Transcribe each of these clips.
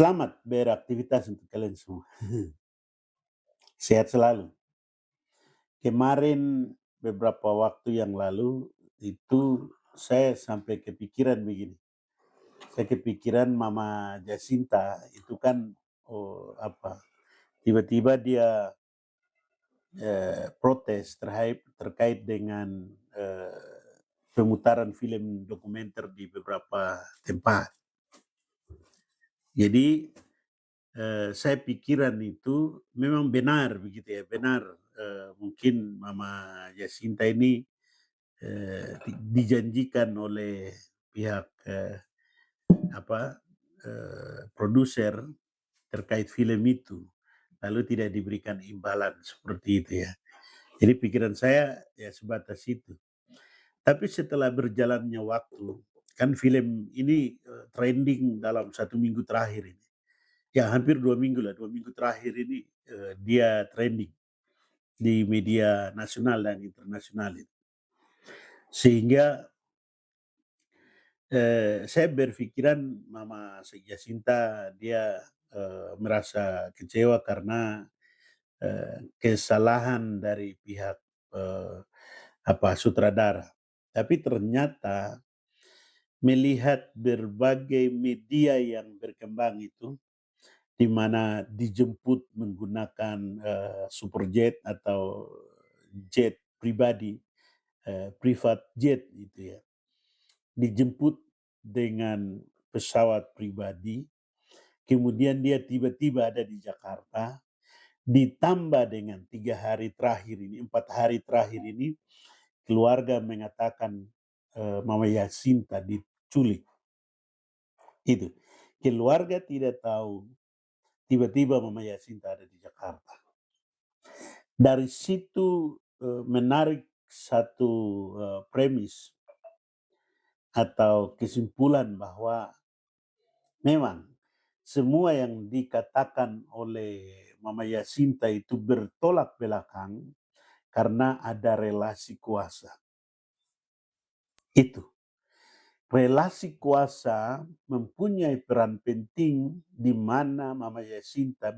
Selamat beraktivitas untuk kalian semua. Sehat selalu. Kemarin beberapa waktu yang lalu itu saya sampai kepikiran begini. Saya kepikiran Mama Jacinta itu kan tiba-tiba dia protes terkait dengan pemutaran film dokumenter di beberapa tempat. Jadi saya pikiran itu memang benar begitu ya, benar, mungkin Mama Jacinta ini dijanjikan oleh pihak apa, produser terkait film itu, lalu tidak diberikan imbalan seperti itu ya. Jadi pikiran saya ya sebatas itu. Tapi setelah berjalannya waktu, kan film ini trending dalam 1 minggu terakhir ini. Ya hampir 2 minggu lah, 2 minggu terakhir ini dia trending di media nasional dan internasional itu. Sehingga saya berpikiran Mama Jacinta dia merasa kecewa karena kesalahan dari pihak eh, sutradara. Tapi ternyata melihat berbagai media yang berkembang itu, di mana dijemput menggunakan superjet atau jet pribadi, private jet gitu ya. Dijemput dengan pesawat pribadi, kemudian dia tiba-tiba ada di Jakarta, ditambah dengan 3 hari terakhir ini, 4 hari terakhir ini, keluarga mengatakan Mama Yasinta diculik. Itu. Keluarga tidak tahu, tiba-tiba Mama Yasinta ada di Jakarta. Dari situ menarik satu premis atau kesimpulan bahwa memang semua yang dikatakan oleh Mama Yasinta itu bertolak belakang karena ada relasi kuasa. Itu. Relasi kuasa mempunyai peran penting di mana Mama Yasinta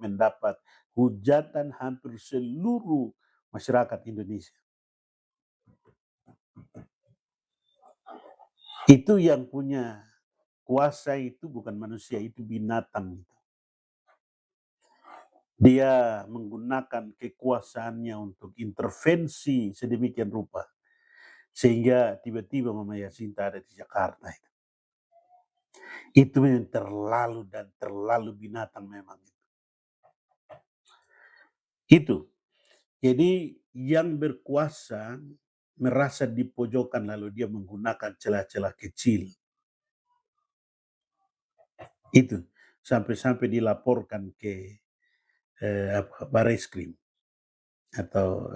mendapat hujatan hampir seluruh masyarakat Indonesia. Itu yang punya kuasa itu bukan manusia, itu binatang. Dia menggunakan kekuasaannya untuk intervensi sedemikian rupa. Sehingga tiba-tiba Mama Yasinta ada di Jakarta. Itu memang terlalu dan terlalu binatang memang. Itu. Jadi yang berkuasa merasa dipojokkan lalu dia menggunakan celah-celah kecil. Itu. Sampai-sampai dilaporkan ke Bareskrim atau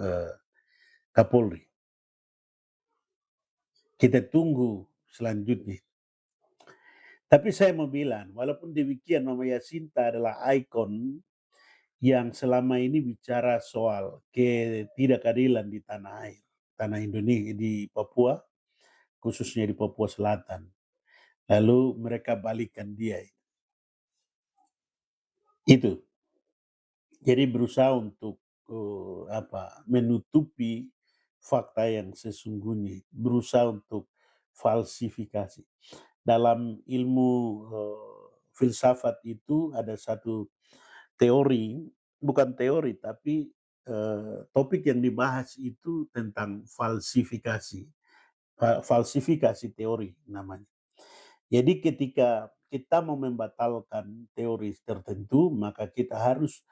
Kapolri. Kita tunggu selanjutnya. Tapi saya mau bilang, walaupun demikian Mama Yasinta adalah ikon yang selama ini bicara soal ketidakadilan di tanah air, tanah Indonesia, di Papua, khususnya di Papua Selatan. Lalu mereka balikan dia. Itu. Jadi berusaha untuk menutupi fakta yang sesungguhnya, berusaha untuk falsifikasi. Dalam ilmu filsafat itu ada satu teori, bukan teori tapi topik yang dibahas itu tentang falsifikasi. Falsifikasi teori namanya. Jadi ketika kita mau membatalkan teori tertentu, maka kita harus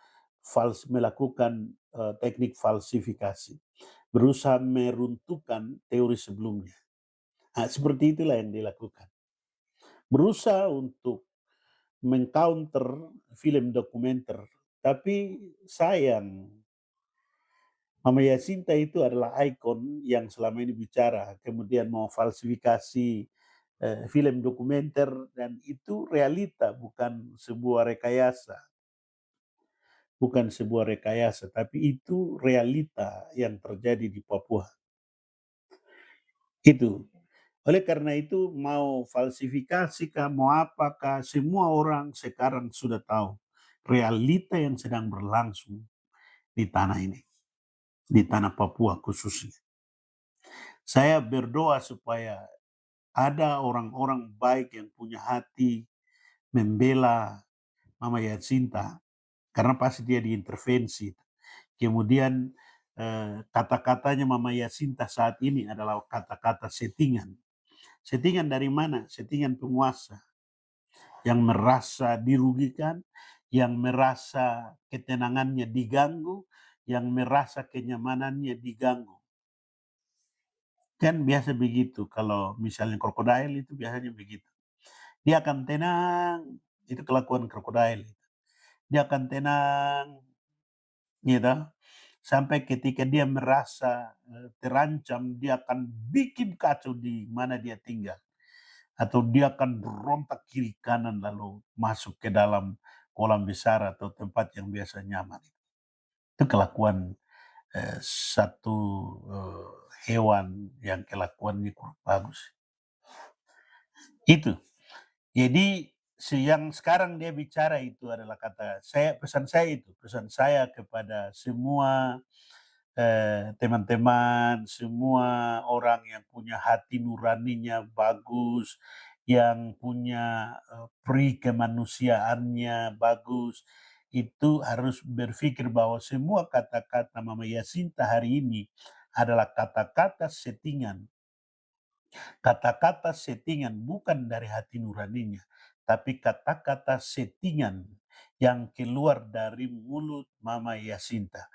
melakukan teknik falsifikasi. Berusaha meruntuhkan teori sebelumnya. Nah, seperti itulah yang dilakukan. Berusaha untuk mengcounter film dokumenter. Tapi sayang, Mama Yasinta itu adalah ikon yang selama ini bicara, kemudian mau falsifikasi film dokumenter, dan itu realita bukan sebuah rekayasa. Bukan sebuah rekayasa, tapi itu realita yang terjadi di Papua. Itu. Oleh karena itu mau falsifikasi kah, mau apakah, semua orang sekarang sudah tahu realita yang sedang berlangsung di tanah ini, di tanah Papua khususnya. Saya berdoa supaya ada orang-orang baik yang punya hati membela Mama Yasinta, karena pasti dia diintervensi. Kemudian kata-katanya Mama Yasinta saat ini adalah kata-kata settingan. Settingan dari mana? Settingan penguasa yang merasa dirugikan, yang merasa ketenangannya diganggu, yang merasa kenyamanannya diganggu. Kan biasa begitu kalau misalnya krokodil itu biasanya begitu. Dia akan tenang, itu kelakuan krokodil. Dia akan tenang, gitu. Sampai ketika dia merasa terancam, dia akan bikin kacau di mana dia tinggal. Atau dia akan berontak kiri kanan lalu masuk ke dalam kolam besar atau tempat yang biasa nyaman. Itu kelakuan satu hewan yang kelakuannya kurang bagus. Itu. Jadi yang sekarang dia bicara itu adalah kata saya, pesan saya kepada semua teman-teman, semua orang yang punya hati nuraninya bagus, yang punya pri kemanusiaannya bagus, itu harus berpikir bahwa semua kata-kata Mama Yasinta hari ini adalah kata-kata settingan. Kata-kata settingan bukan dari hati nuraninya, tapi kata-kata settingan yang keluar dari mulut Mama Yasinta.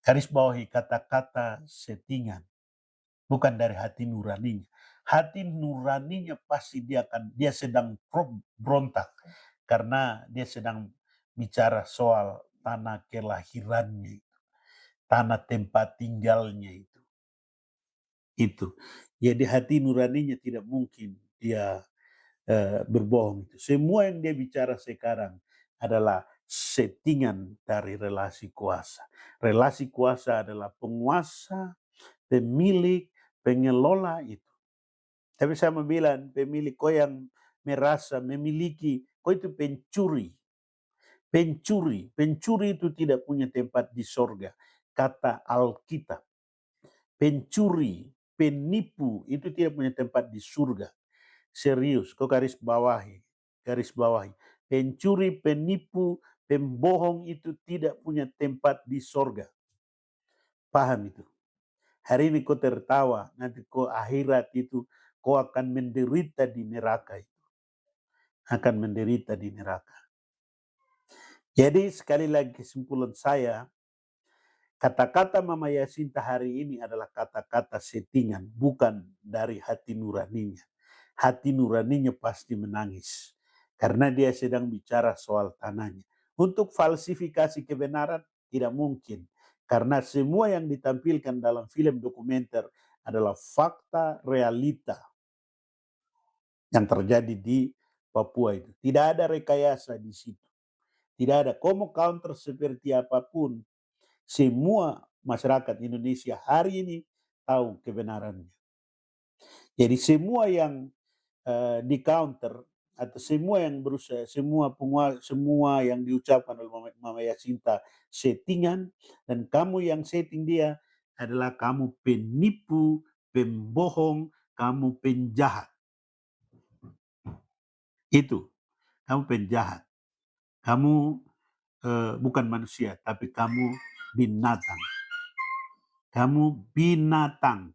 Garis bawahi kata-kata settingan, bukan dari hati nuraninya. Hati nuraninya pasti dia sedang berontak karena dia sedang bicara soal tanah kelahirannya, tanah tempat tinggalnya itu. Itu. Jadi hati nuraninya tidak mungkin dia berbohong itu. Semua yang dia bicara sekarang adalah settingan dari relasi kuasa. Relasi kuasa adalah penguasa, pemilik, pengelola itu. Tapi saya mau bilang, pemilik kau yang merasa memiliki, kau itu pencuri. Pencuri, pencuri itu tidak punya tempat di sorga. Kata Alkitab. Pencuri, penipu itu tidak punya tempat di surga. Serius, kau garis bawahi. Garis bawahi. Pencuri, penipu, pembohong itu tidak punya tempat di sorga. Paham itu? Hari ini kau tertawa, nanti kau akhirat itu kau akan menderita di neraka itu. Akan menderita di neraka. Jadi sekali lagi kesimpulan saya, kata-kata Mama Yasinta hari ini adalah kata-kata settingan, bukan dari hati nuraninya. Hati nuraninya pasti menangis karena dia sedang bicara soal tanahnya. Untuk falsifikasi kebenaran tidak mungkin karena semua yang ditampilkan dalam film dokumenter adalah fakta realita yang terjadi di Papua itu. Tidak ada rekayasa di situ. Tidak ada. Kau mau counter seperti apapun, semua masyarakat Indonesia hari ini tahu kebenarannya. Jadi semua yang di counter atau semua yang berusaha, semua yang diucapkan oleh Mama Yasinta settingan, dan kamu yang setting dia adalah kamu penipu, pembohong, kamu penjahat. Itu, kamu penjahat. Kamu bukan manusia, tapi kamu binatang. Kamu binatang.